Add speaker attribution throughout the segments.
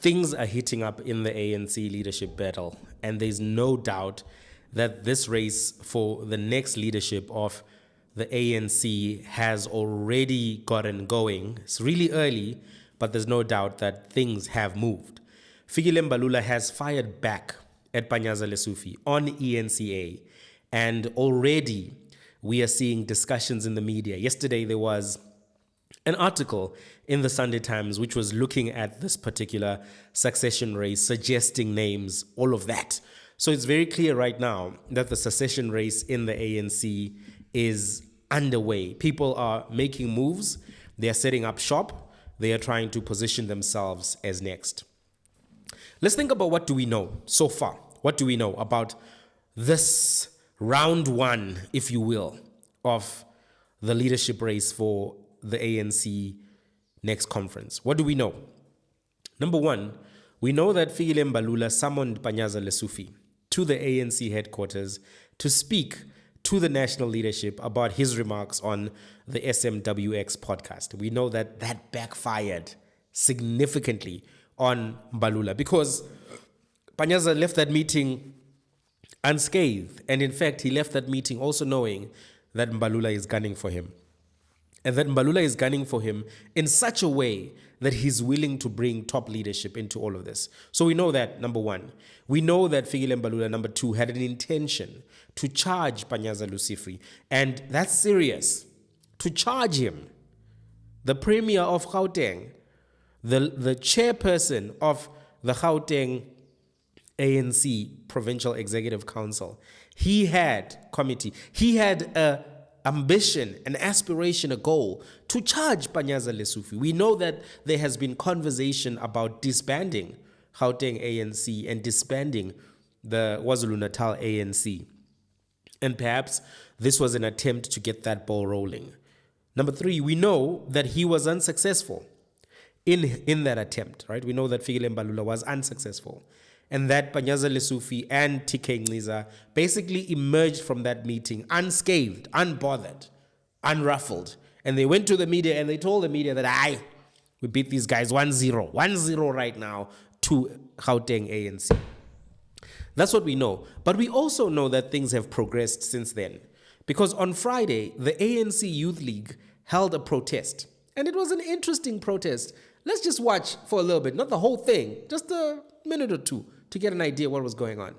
Speaker 1: things are heating up in the ANC leadership battle, and there's no doubt that this race for the next leadership of the ANC has already gotten going. It's really early, but there's no doubt that things have moved. Fikile Mbalula has fired back at Panyaza Lesufi on eNCA, and already we are seeing discussions in the media. Yesterday there was an article in the Sunday Times which was looking at this particular succession race, suggesting names, all of that. So it's very clear right now that the succession race in the ANC is underway. People are making moves. They are setting up shop. They are trying to position themselves as next. Let's think about what do we know so far. What do we know about this round one, if you will, of the leadership race for the ANC next conference? What do we know? Number one, we know that Fikile Mbalula summoned Panyaza Lesufi to the ANC headquarters to speak to the national leadership about his remarks on the SMWX podcast. We know that that backfired significantly on Mbalula because Panyaza left that meeting unscathed. And in fact, he left that meeting also knowing that Mbalula is gunning for him. And that Mbalula is gunning for him in such a way that he's willing to bring top leadership into all of this. So we know that, number one. We know that Fikile Mbalula, number two, had an intention to charge Panyaza Lesufi. And that's serious. To charge him. The Premier of Gauteng, the chairperson of the Gauteng ANC Provincial Executive Council, he had a ambition, an aspiration, a goal to charge Panyaza Lesufi. We know that there has been conversation about disbanding Gauteng ANC and disbanding the KwaZulu-Natal ANC. And perhaps this was an attempt to get that ball rolling. Number three, we know that he was unsuccessful in that attempt, right? We know that Fikile Mbalula was unsuccessful, and that Panyaza Lesufi and TK Nziza basically emerged from that meeting unscathed, unbothered, unruffled. And they went to the media and they told the media that, we beat these guys 1-0. 1-0 right now to Gauteng ANC. That's what we know. But we also know that things have progressed since then. Because on Friday, the ANC Youth League held a protest. And it was an interesting protest. Let's just watch for a little bit, not the whole thing, just a minute or two to get an idea what was going on.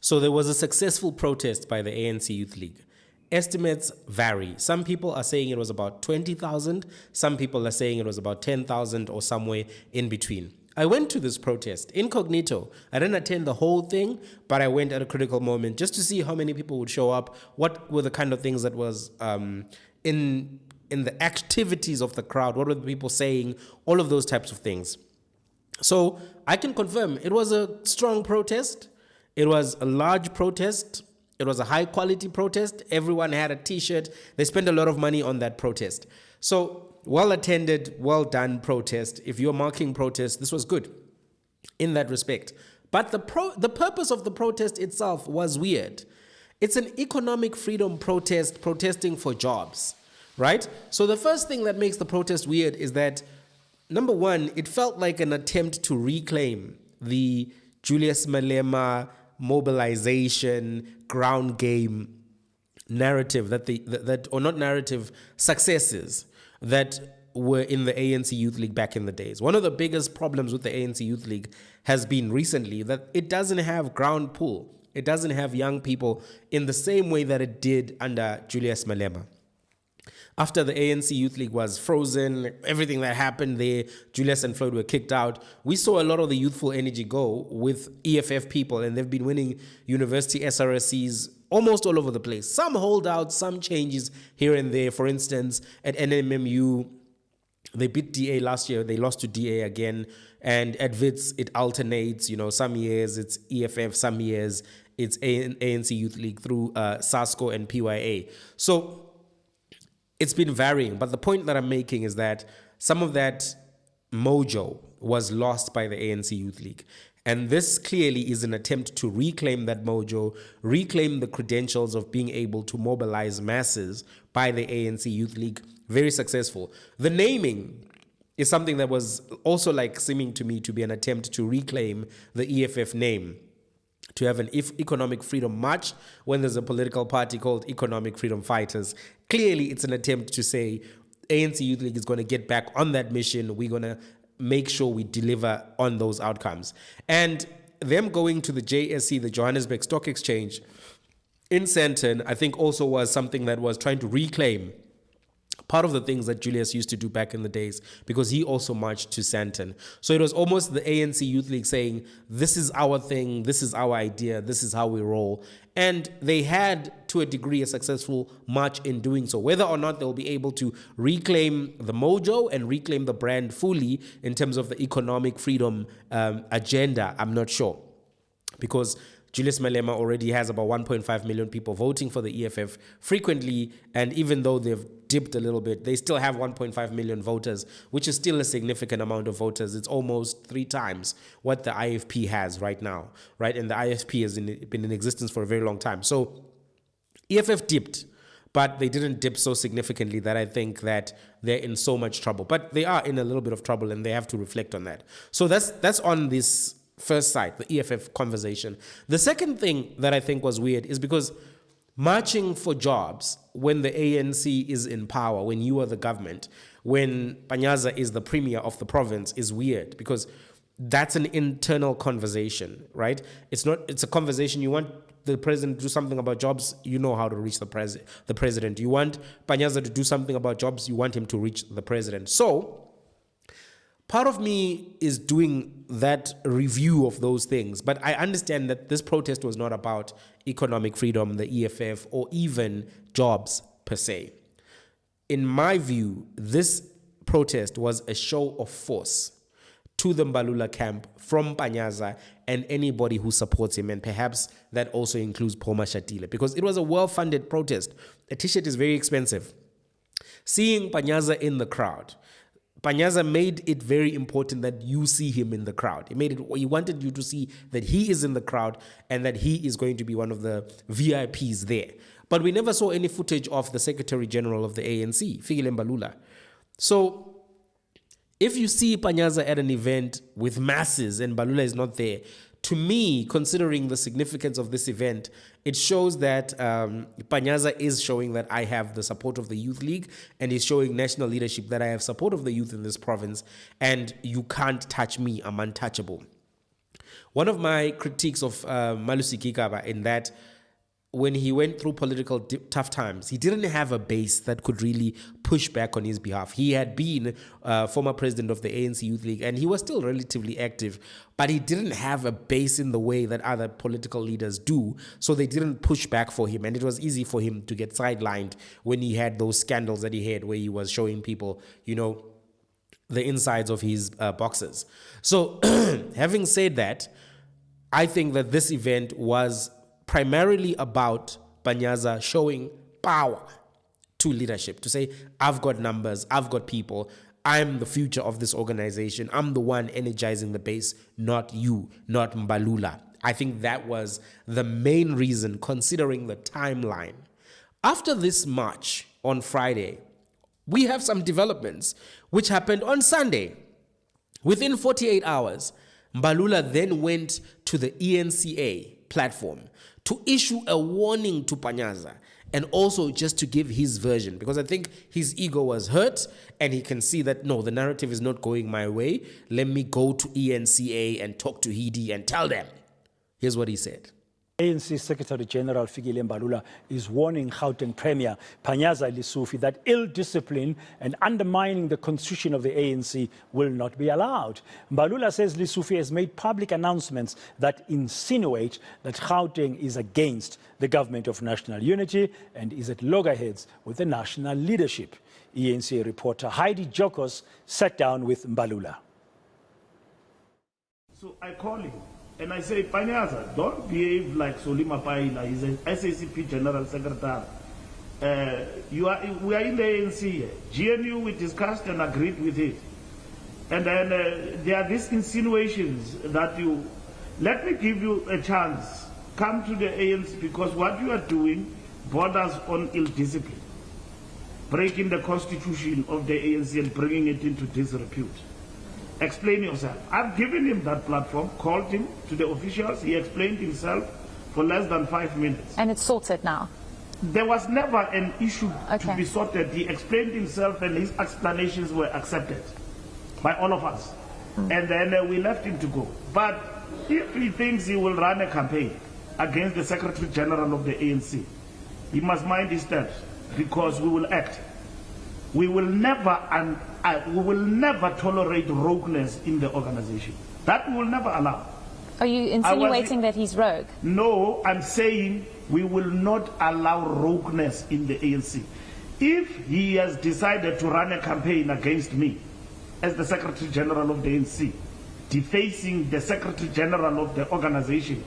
Speaker 1: So there was a successful protest by the ANC Youth League. Estimates vary. Some people are saying it was about 20,000. Some people are saying it was about 10,000 or somewhere in between. I went to this protest incognito. I didn't attend the whole thing, but I went at a critical moment just to see how many people would show up, what were the kind of things that was in the activities of the crowd? What were the people saying? All of those types of things. So I can confirm it was a strong protest. It was a large protest. It was a high quality protest. Everyone had a t-shirt. They spent a lot of money on that protest. So well attended, well done protest. If you're marking protest, this was good in that respect. But the purpose of the protest itself was weird. It's an economic freedom protest, protesting for jobs, right? So the first thing that makes the protest weird is that, number one, it felt like an attempt to reclaim the Julius Malema mobilization, ground game narrative successes that were in the ANC Youth League back in the days. One of the biggest problems with the ANC Youth League has been recently that it doesn't have ground pull. It doesn't have young people in the same way that it did under Julius Malema. After the ANC Youth League was frozen, everything that happened there, Julius and Floyd were kicked out, we saw a lot of the youthful energy go with EFF people, and they've been winning university SRSCs almost all over the place. Some holdouts, some changes here and there. For instance, at NMMU, they beat DA last year, they lost to DA again, and at WITS, it alternates, some years it's EFF, some years it's ANC Youth League through SASCO and PYA. So it's been varying, but the point that I'm making is that some of that mojo was lost by the ANC Youth League. And this clearly is an attempt to reclaim that mojo, reclaim the credentials of being able to mobilize masses by the ANC Youth League. Very successful. The naming is something that was also seeming to me to be an attempt to reclaim the EFF name, to have an economic freedom march when there's a political party called Economic Freedom Fighters. Clearly, it's an attempt to say ANC Youth League is going to get back on that mission. We're going to make sure we deliver on those outcomes. And them going to the JSE, the Johannesburg Stock Exchange, in Sandton, I think also was something that was trying to reclaim part of the things that Julius used to do back in the days, because he also marched to Sandton. So it was almost the ANC Youth League saying, this is our thing, this is our idea, this is how we roll. And they had, to a degree, a successful march in doing so. Whether or not they'll be able to reclaim the mojo and reclaim the brand fully in terms of the economic freedom agenda, I'm not sure. Because Julius Malema already has about 1.5 million people voting for the EFF frequently, and even though they've dipped a little bit, they still have 1.5 million voters, which is still a significant amount of voters. It's almost 3 times what the IFP has right now, right? And the IFP has been in existence for a very long time. So EFF dipped, but they didn't dip so significantly that I think that they're in so much trouble. But they are in a little bit of trouble, and they have to reflect on that. So that's on this first side, the EFF conversation. The second thing that I think was weird is because marching for jobs when the ANC is in power, when you are the government, when Panyaza is the premier of the province, is weird, because that's an internal conversation, right? It's a conversation. You want the president to do something about jobs, you know how to reach the president. You want Panyaza to do something about jobs, you want him to reach the president. So part of me is doing that review of those things, but I understand that this protest was not about economic freedom, the EFF, or even jobs per se. In my view, this protest was a show of force to the Mbalula camp from Panyaza and anybody who supports him, and perhaps that also includes Paul Mashatile, because it was a well-funded protest. A t-shirt is very expensive. Seeing Panyaza in the crowd, Panyaza made it very important that you see him in the crowd. He wanted you to see that he is in the crowd and that he is going to be one of the VIPs there. But we never saw any footage of the Secretary General of the ANC, Fikile Mbalula. So if you see Panyaza at an event with masses and Mbalula is not there, to me, considering the significance of this event, it shows that Panyaza is showing that I have the support of the Youth League, and is showing national leadership that I have support of the youth in this province, and you can't touch me, I'm untouchable. One of my critiques of Malusi Kikaba in that when he went through political tough times, he didn't have a base that could really push back on his behalf. He had been former president of the ANC Youth League, and he was still relatively active, but he didn't have a base in the way that other political leaders do, so they didn't push back for him, and it was easy for him to get sidelined when he had those scandals that he had where he was showing people, the insides of his boxes. So having said that, I think that this event was primarily about Panyaza showing power to leadership, to say, I've got numbers, I've got people, I'm the future of this organization, I'm the one energizing the base, not you, not Mbalula. I think that was the main reason, considering the timeline. After this march on Friday, we have some developments which happened on Sunday. Within 48 hours, Mbalula then went to the eNCA platform to issue a warning to Panyaza, and also just to give his version, because I think his ego was hurt and he can see that, no, the narrative is not going my way. Let me go to eNCA and talk to Hidi and tell them. Here's what he said.
Speaker 2: ANC Secretary General Fikile Mbalula is warning Gauteng Premier Panyaza Lesufi that ill discipline and undermining the constitution of the ANC will not be allowed. Mbalula says Lesufi has made public announcements that insinuate that Gauteng is against the government of national unity and is at loggerheads with the national leadership. eNCA reporter Heidi Jokos sat down with Mbalula.
Speaker 3: So I call him. And I say, Panyaza, don't behave like Solima Paila. He's an SACP General Secretary. We are in the ANC here. GNU, we discussed and agreed with it. And then there are these insinuations that let me give you a chance. Come to the ANC, because what you are doing borders on ill discipline. Breaking the constitution of the ANC and bringing it into disrepute. Explain yourself. I've given him that platform, called him to the officials. He explained himself for less than 5 minutes.
Speaker 4: And it's sorted now?
Speaker 3: There was never an issue to be sorted. He explained himself and his explanations were accepted by all of us. And then we left him to go. But if he thinks he will run a campaign against the Secretary General of the ANC, he must mind his steps, because we will act. We will never tolerate rogueness in the organization. That we will never allow.
Speaker 4: Are you insinuating that he's rogue?
Speaker 3: No, I'm saying we will not allow rogueness in the ANC. If he has decided to run a campaign against me as the Secretary General of the ANC, defacing the Secretary General of the organization,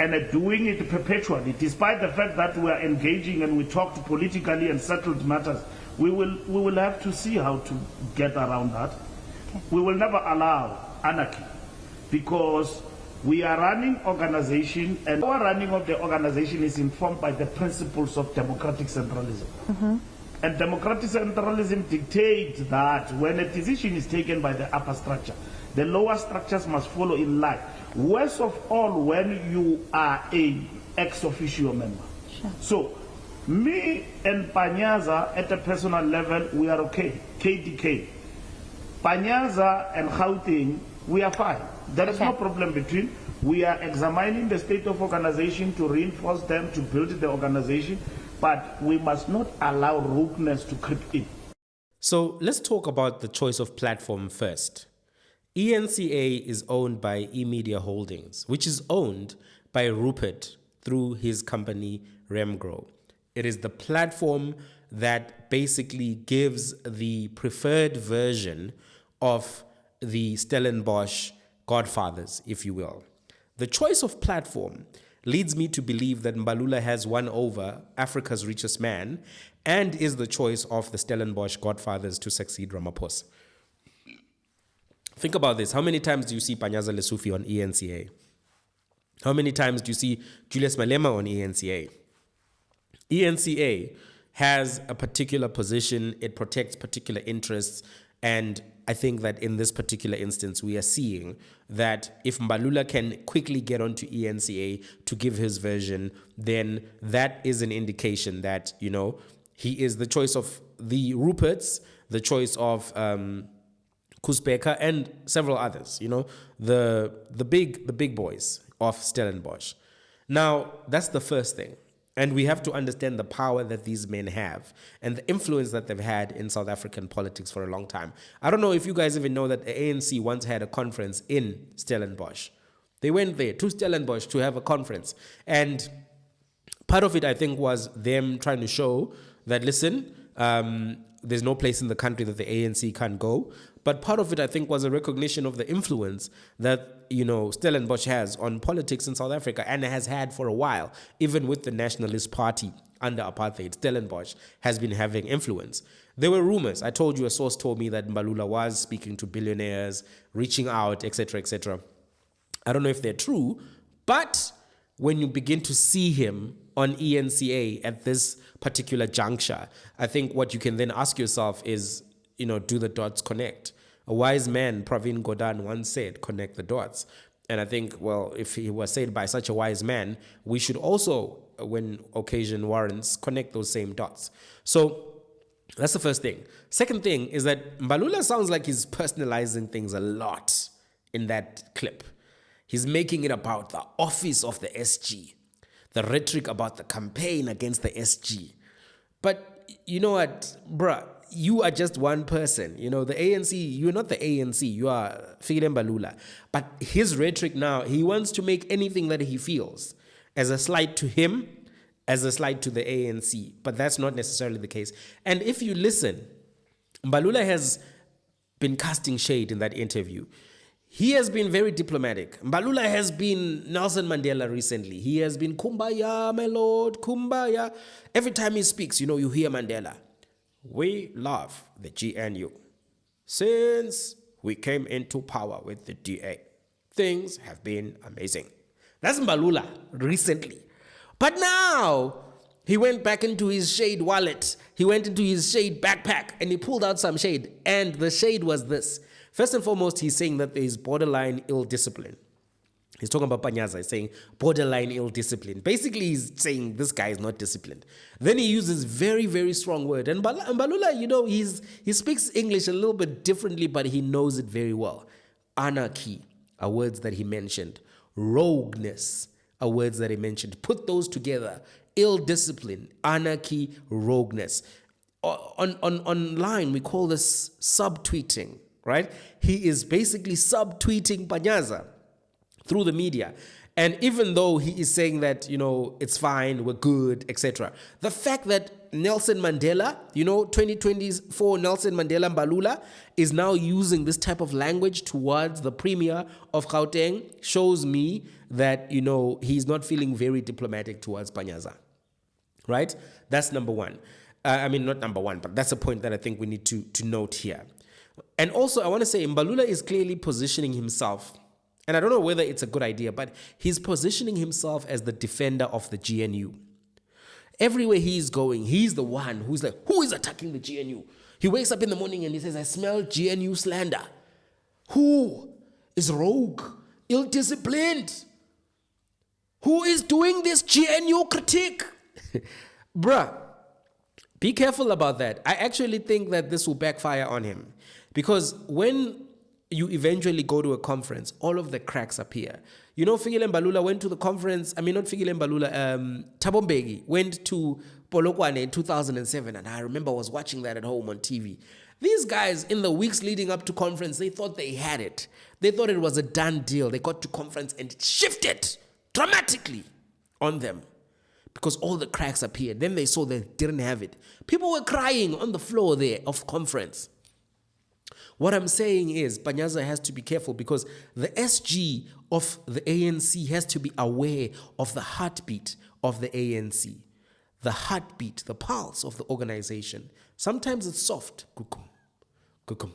Speaker 3: and doing it perpetually, despite the fact that we are engaging and we talked politically and settled matters, we will have to see how to get around that. Okay. We will never allow anarchy, because we are running organization, and our running of the organization is informed by the principles of democratic centralism. And democratic centralism dictates that when a decision is taken by the upper structure, the lower structures must follow in line. Worst of all, when you are an ex officio member. Sure. So, me and Panyaza at a personal level, we are okay. KDK. Panyaza and Gauteng, we are fine. There is no problem between. We are examining the state of organization to reinforce them, to build the organization, but we must not allow rogueness to creep in.
Speaker 1: So let's talk about the choice of platform first. eNCA is owned by eMedia Holdings, which is owned by Rupert through his company Remgrow. It is the platform that basically gives the preferred version of the Stellenbosch godfathers, if you will. The choice of platform leads me to believe that Mbalula has won over Africa's richest man and is the choice of the Stellenbosch godfathers to succeed Ramaphosa. Think about this. How many times do you see Panyaza Lesufi on eNCA? How many times do you see Julius Malema on eNCA? eNCA has a particular position. It protects particular interests. And I think that in this particular instance, we are seeing that if Mbalula can quickly get onto eNCA to give his version, then that is an indication that, you know, he is the choice of the Ruperts, the choice of Kuzbeka, and several others, you know, the big boys of Stellenbosch. Now, that's the first thing. And we have to understand the power that these men have and the influence that they've had in South African politics for a long time. I don't know if you guys even know that the ANC once had a conference in Stellenbosch. They went there to Stellenbosch to have a conference. And part of it, I think, was them trying to show that, listen, there's no place in the country that the ANC can't go. But part of it, I think, was a recognition of the influence that, Stellenbosch has on politics in South Africa and has had for a while. Even with the Nationalist Party under apartheid, Stellenbosch has been having influence. There were rumors. I told you, a source told me that Mbalula was speaking to billionaires, reaching out, etc., etc. I don't know if they're true, but when you begin to see him on eNCA at this particular juncture, I think what you can then ask yourself is, do the dots connect? A wise man, Pravin Gordhan, once said, connect the dots. And I think, well, if he was said by such a wise man, we should also, when occasion warrants, connect those same dots. So that's the first thing. Second thing is that Mbalula sounds like he's personalizing things a lot in that clip. He's making it about the office of the SG, the rhetoric about the campaign against the SG. But you know what, bruh? You are just one person. The ANC, you're not the ANC. You are Fikile Mbalula. But his rhetoric now, he wants to make anything that he feels as a slight to him, as a slight to the ANC. But that's not necessarily the case. And if you listen, Mbalula has been casting shade in that interview. He has been very diplomatic. Mbalula has been Nelson Mandela recently. He has been kumbaya, my lord, kumbaya. Every time he speaks, you hear Mandela. We love the GNU. Since we came into power with the DA, things have been amazing. That's Mbalula recently. But now, he went back into his shade wallet. He went into his shade backpack and he pulled out some shade. And the shade was this. First and foremost, he's saying that there is borderline ill discipline. He's talking about Panyaza. He's saying borderline ill discipline. Basically, he's saying this guy is not disciplined. Then he uses very, very strong word. And Mbalula, he speaks English a little bit differently, but he knows it very well. Anarchy are words that he mentioned. Rogueness are words that he mentioned. Put those together. Ill discipline, anarchy, rogueness. Online, we call this subtweeting, right? He is basically subtweeting Panyaza through the media. And even though he is saying that, it's fine, we're good, etc., the fact that Nelson Mandela, 2024 Nelson Mandela Mbalula is now using this type of language towards the premier of Gauteng shows me that, he's not feeling very diplomatic towards Panyaza, right? That's number one. Not number one, but that's a point that I think we need to note here. And also, I want to say Mbalula is clearly positioning himself, and I don't know whether it's a good idea, but he's positioning himself as the defender of the GNU. Everywhere he's going, he's the one who's like, who is attacking the GNU? He wakes up in the morning and he says, I smell GNU slander. Who is rogue, ill-disciplined? Who is doing this GNU critique? Bruh, be careful about that. I actually think that this will backfire on him. Because when you eventually go to a conference, all of the cracks appear. Fikile Mbalula went to the conference, not Fikile Mbalula, Thabo Mbeki went to Polokwane in 2007, and I remember I was watching that at home on TV. These guys, in the weeks leading up to conference, they thought they had it. They thought it was a done deal. They got to conference and it shifted dramatically on them because all the cracks appeared. Then they saw they didn't have it. People were crying on the floor there of conference. What I'm saying is Panyaza has to be careful because the SG of the ANC has to be aware of the heartbeat of the ANC, the heartbeat, the pulse of the organization. Sometimes it's soft, kukum, kukum,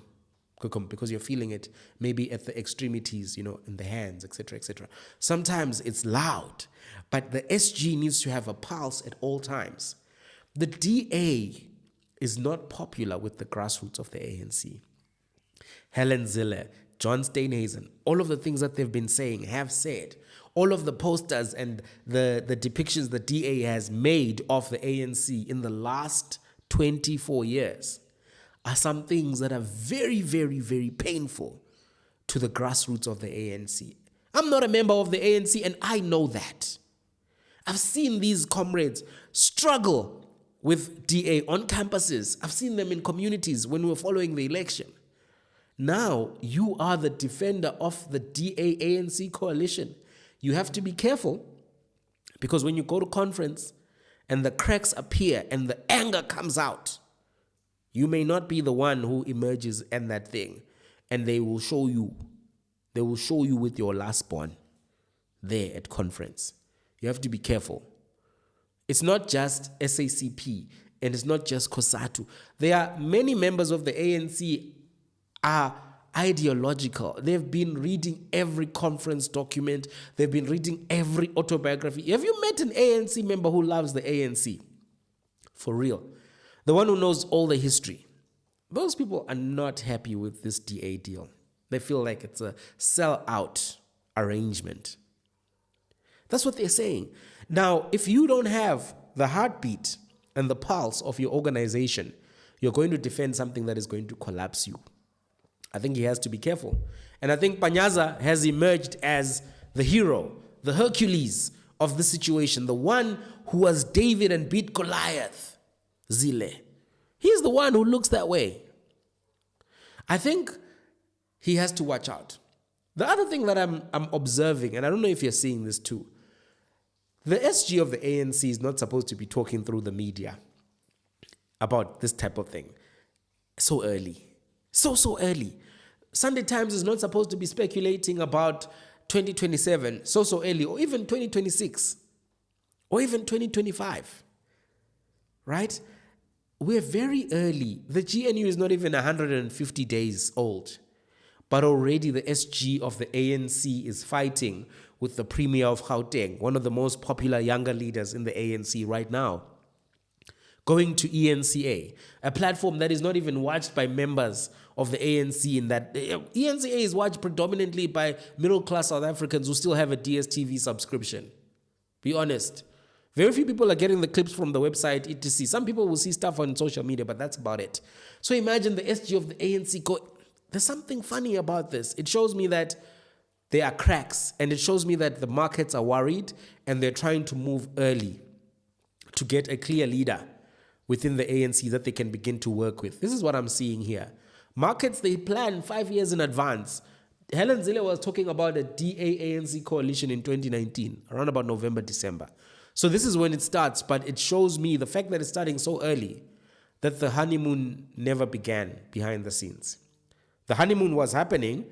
Speaker 1: kukum, because you're feeling it maybe at the extremities, in the hands, etc., etc. Sometimes it's loud, but the SG needs to have a pulse at all times. The DA is not popular with the grassroots of the ANC. Helen Zille, John Steenhuisen, all of the things that they've been saying, have said, all of the posters and the depictions the DA has made of the ANC in the last 24 years are some things that are very, very, very painful to the grassroots of the ANC. I'm not a member of the ANC and I know that. I've seen these comrades struggle with DA on campuses. I've seen them in communities when we were following the election. Now, you are the defender of the DA-ANC coalition. You have to be careful, because when you go to conference and the cracks appear and the anger comes out, you may not be the one who emerges in that thing, and they will show you. They will show you with your last born there at conference. You have to be careful. It's not just SACP and it's not just COSATU. There are many members of the ANC are ideological. They've been reading every conference document. They've been reading every autobiography. Have you met an ANC member who loves the ANC? For real. The one who knows all the history. Those people are not happy with this DA deal. They feel like it's a sell-out arrangement. That's what they're saying. Now, if you don't have the heartbeat and the pulse of your organization, you're going to defend something that is going to collapse you. I think he has to be careful. And I think Panyaza has emerged as the hero, the Hercules of the situation, the one who was David and beat Goliath, Zile. He's the one who looks that way. I think he has to watch out. The other thing that I'm observing, and I don't know if you're seeing this too, the SG of the ANC is not supposed to be talking through the media about this type of thing so early. So early. Sunday Times is not supposed to be speculating about 2027 so early, or even 2026, or even 2025. Right? We're very early. The GNU is not even 150 days old. But already the SG of the ANC is fighting with the Premier of Gauteng, one of the most popular younger leaders in the ANC right now, going to eNCA, a platform that is not even watched by members of the ANC. In that eNCA is watched predominantly by middle-class South Africans who still have a DSTV subscription. Be honest. Very few people are getting the clips from the website, etc. Some people will see stuff on social media, but that's about it. So imagine the SG of the ANC go. There's something funny about this. It shows me that there are cracks, and it shows me that the markets are worried and they're trying to move early to get a clear leader within the ANC that they can begin to work with. This is what I'm seeing here. Markets, they plan 5 years in advance. Helen Zille was talking about a DA-ANC coalition in 2019, around about November, December. So this is when it starts, but it shows me the fact that it's starting so early that the honeymoon never began behind the scenes. The honeymoon was happening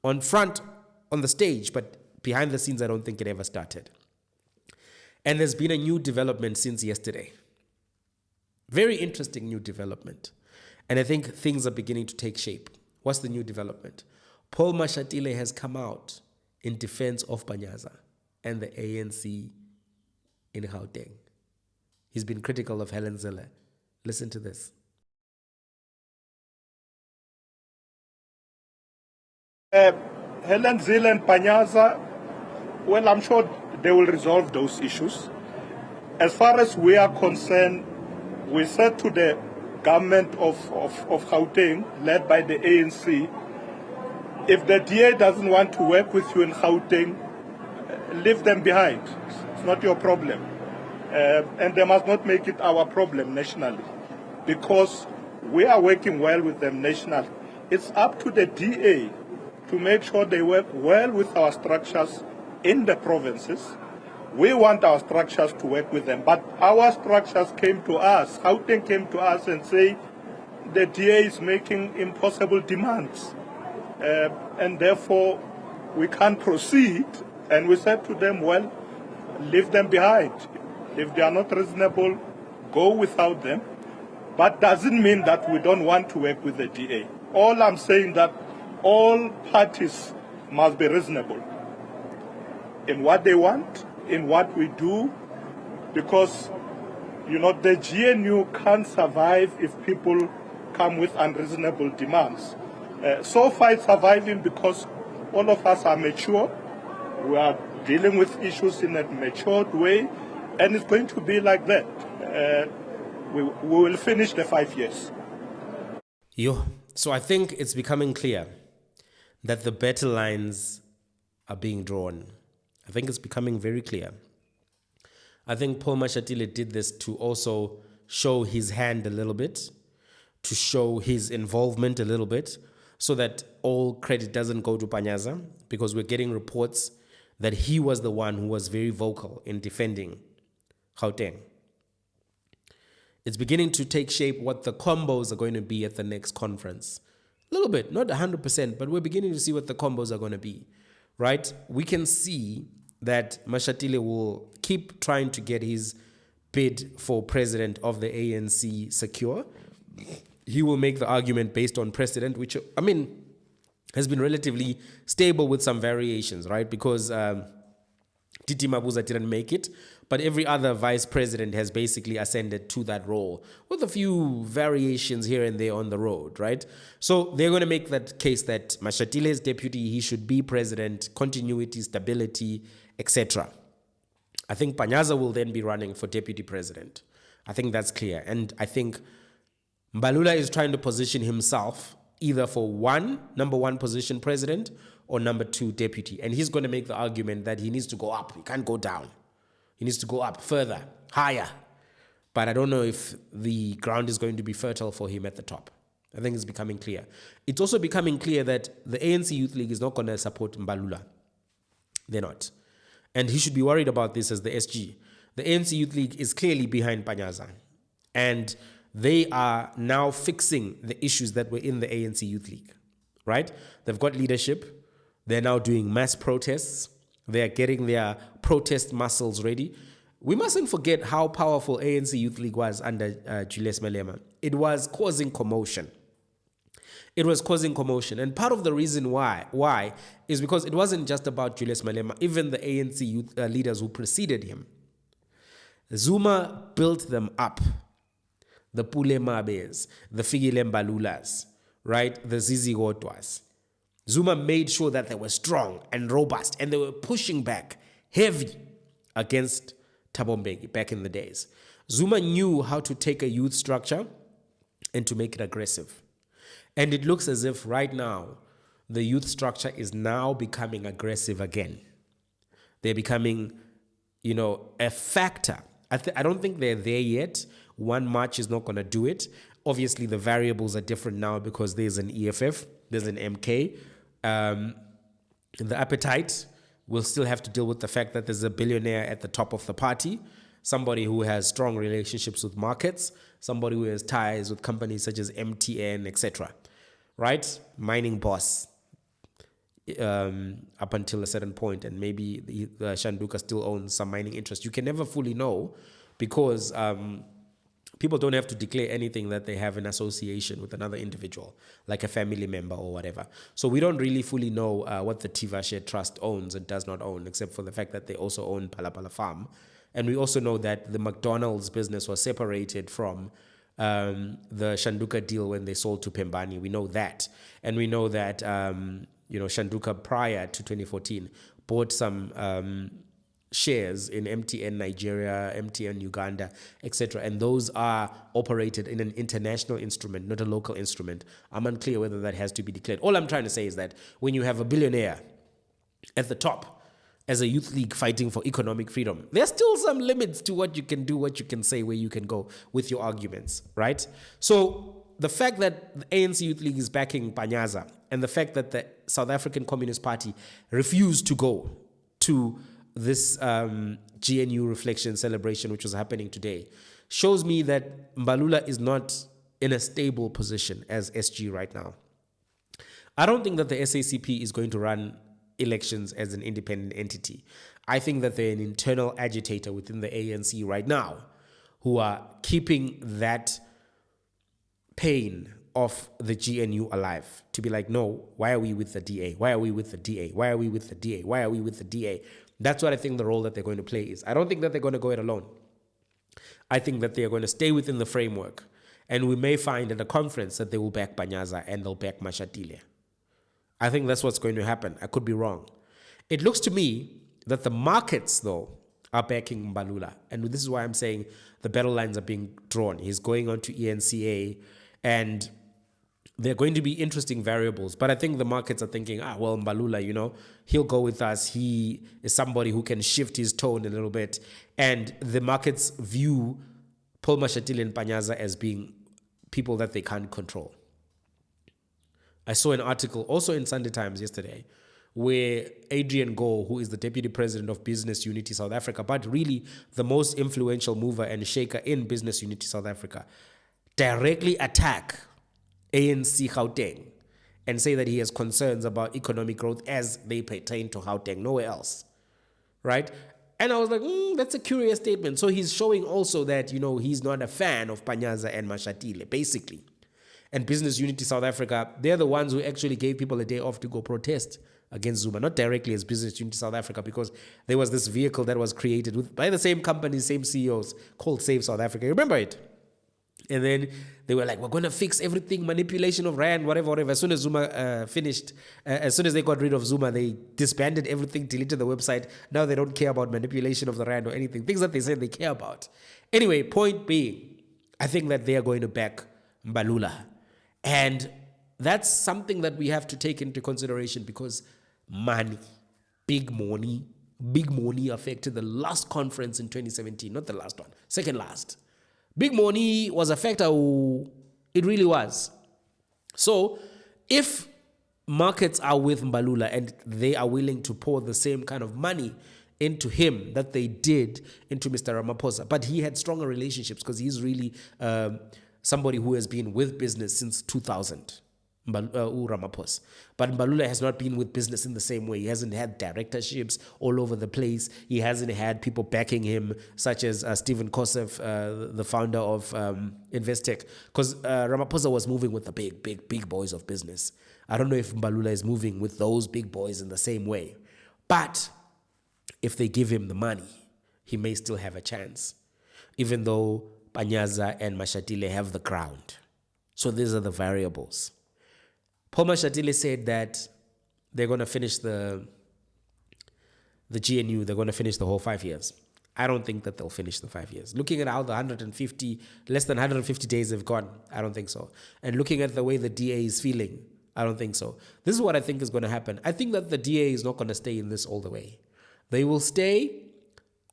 Speaker 1: on the stage, but behind the scenes, I don't think it ever started. And there's been a new development since yesterday. Very interesting new development. And I think things are beginning to take shape. What's the new development? Paul Mashatile has come out in defense of Panyaza and the ANC in Gauteng. He's been critical of Helen Zille. Listen to this.
Speaker 5: Helen Zille and Panyaza, well, I'm sure they will resolve those issues. As far as we are concerned, we said to the government of Gauteng, led by the ANC, if the DA doesn't want to work with you in Gauteng, leave them behind. It's not your problem. And they must not make it our problem nationally, because we are working well with them nationally. It's up to the DA to make sure they work well with our structures in the provinces. We want our structures to work with them, but our structures came to us. Gauteng came to us and say the DA is making impossible demands, and therefore we can't proceed. And we said to them, well, leave them behind. If they are not reasonable, go without them. But doesn't mean that we don't want to work with the DA. All I'm saying that all parties must be reasonable in what they want, in what we do, because, you know, the GNU can't survive if people come with unreasonable demands. So far it's surviving because all of us are mature. We are dealing with issues in a matured way, and it's going to be like that. We will finish the 5 years.
Speaker 1: So I think it's becoming clear that the battle lines are being drawn. I think it's becoming very clear I think Paul Mashatile did this to also show his hand a little bit, to show his involvement a little bit, so that all credit doesn't go to Panyaza, because we're getting reports that he was the one who was very vocal in defending Gauteng. It's beginning to take shape what the combos are going to be at the next conference. A little bit, not 100%, but we're beginning to see what the combos are going to be, right? We can see that Mashatile will keep trying to get his bid for president of the ANC secure. He will make the argument based on precedent, which, I mean, has been relatively stable with some variations, right? Because Titi Mabuza didn't make it, but every other vice president has basically ascended to that role with a few variations here and there on the road, right? So they're going to make that case that Mashatile's deputy, he should be president, continuity, stability, etc. I think Panyaza will then be running for deputy president. I think that's clear. And I think Mbalula is trying to position himself either for number one position president, or number two deputy. And he's going to make the argument that he needs to go up. He can't go down. He needs to go up further, higher. But I don't know if the ground is going to be fertile for him at the top. I think it's becoming clear. It's also becoming clear that the ANC Youth League is not going to support Mbalula. They're not. And he should be worried about this as the SG. The ANC Youth League is clearly behind Panyaza. And they are now fixing the issues that were in the ANC Youth League, right? They've got leadership. They're now doing mass protests. They're getting their protest muscles ready. We mustn't forget how powerful ANC Youth League was under Julius Malema. It was causing commotion. It was causing commotion. And part of the reason why is because it wasn't just about Julius Malema. Even the ANC youth leaders who preceded him. Zuma built them up. The Pule Mabes, the Fikile Mbalulas, right? The Zizi Godwas. Zuma made sure that they were strong and robust, and they were pushing back heavy against Thabo Mbeki back in the days. Zuma knew how to take a youth structure and to make it aggressive. And it looks as if right now, the youth structure is now becoming aggressive again. They're becoming, a factor. I don't think they're there yet. One march is not going to do it. Obviously, the variables are different now because there's an EFF, there's an MK. The appetite will still have to deal with the fact that there's a billionaire at the top of the party, somebody who has strong relationships with markets, somebody who has ties with companies such as MTN, etc. Right? Mining boss up until a certain point, and maybe the Shanduka still owns some mining interest. You can never fully know because people don't have to declare anything that they have an association with another individual, like a family member or whatever. So we don't really fully know what the Tivashe Trust owns and does not own, except for the fact that they also own Palapala Farm. And we also know that the McDonald's business was separated from the Shanduka deal when they sold to Pembani. We know that. And we know that, Shanduka prior to 2014 bought some shares in MTN Nigeria, MTN Uganda, etc. And those are operated in an international instrument, not a local instrument. I'm unclear whether that has to be declared. All I'm trying to say is that when you have a billionaire at the top as a youth league fighting for economic freedom, there's still some limits to what you can do, what you can say, where you can go with your arguments, right? So the fact that the ANC Youth League is backing Panyaza and the fact that the South African Communist Party refused to go to this GNU reflection celebration, which was happening today, shows me that Mbalula is not in a stable position as SG right now. I don't think that the SACP is going to run elections as an independent entity. I think that they're an internal agitator within the ANC right now who are keeping that pain of the GNU alive, to be like, no, why are we with the DA? Why are we with the DA? Why are we with the DA? Why are we with the DA? That's what I think the role that they're going to play is. I don't think that they're going to go it alone. I think that they're going to stay within the framework. And we may find at a conference that they will back Panyaza and they'll back Mashatile. I think that's what's going to happen. I could be wrong. It looks to me that the markets, though, are backing Mbalula. And this is why I'm saying the battle lines are being drawn. He's going on to eNCA, and there are going to be interesting variables. But I think the markets are thinking, well, Mbalula, he'll go with us. He is somebody who can shift his tone a little bit. And the markets view Paul Mashatile and Panyaza as being people that they can't control. I saw an article also in Sunday Times yesterday where Adrian Gore, who is the Deputy President of Business Unity South Africa, but really the most influential mover and shaker in Business Unity South Africa, directly attack ANC Gauteng and say that he has concerns about economic growth as they pertain to Gauteng, nowhere else, right? And I was like, that's a curious statement. So he's showing also that, he's not a fan of Panyaza and Mashatile, basically. And Business Unity South Africa, they're the ones who actually gave people a day off to go protest against Zuma, not directly as Business Unity South Africa, because there was this vehicle that was created by the same companies, same CEOs, called Save South Africa. You remember it? And then they were like, we're going to fix everything, manipulation of Rand, whatever. As soon as Zuma finished, as soon as they got rid of Zuma, they disbanded everything, deleted the website. Now they don't care about manipulation of the Rand or anything. Things that they said they care about. Anyway, point being, I think that they are going to back Mbalula. And that's something that we have to take into consideration because money, big money affected the last conference in 2017. Not the last one, second last. Big money was a factor. It really was. So if markets are with Mbalula and they are willing to pour the same kind of money into him that they did into Mr. Ramaphosa, but he had stronger relationships because he's really somebody who has been with business since 2000. Ramaphosa. But Mbalula has not been with business in the same way. He hasn't had directorships all over the place. He hasn't had people backing him, such as Stephen Kosef, the founder of Investec. Because Ramaphosa was moving with the big boys of business. I don't know if Mbalula is moving with those big boys in the same way. But if they give him the money, he may still have a chance, even though Panyaza and Mashatile have the ground. So these are the variables. Paul Mashatile said that they're going to finish the GNU, they're going to finish the whole 5 years. I don't think that they'll finish the 5 years. Looking at how the less than 150 days have gone, I don't think so. And looking at the way the DA is feeling, I don't think so. This is what I think is going to happen. I think that the DA is not going to stay in this all the way. They will stay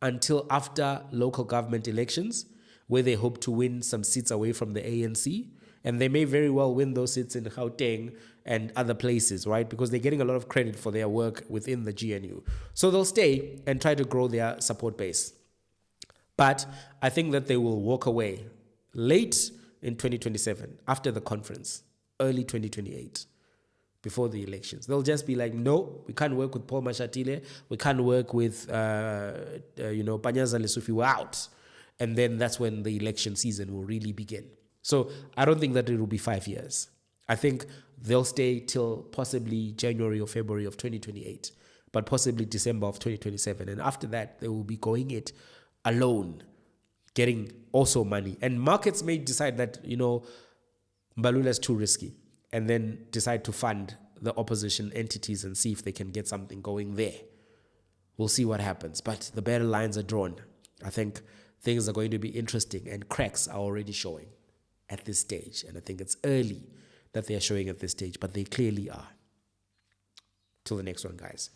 Speaker 1: until after local government elections, where they hope to win some seats away from the ANC. And they may very well win those seats in Gauteng and other places, right? Because they're getting a lot of credit for their work within the GNU. So they'll stay and try to grow their support base. But I think that they will walk away late in 2027, after the conference, early 2028, before the elections. They'll just be like, no, we can't work with Paul Mashatile. We can't work with, Panyaza Lesufi. We're out. And then that's when the election season will really begin. So I don't think that it will be 5 years. I think they'll stay till possibly January or February of 2028, but possibly December of 2027. And after that, they will be going it alone, getting also money. And markets may decide that, Mbalula is too risky, and then decide to fund the opposition entities and see if they can get something going there. We'll see what happens. But the battle lines are drawn. I think things are going to be interesting, and cracks are already showing at this stage. And I think it's early that they are showing at this stage, but they clearly are. Till the next one, guys.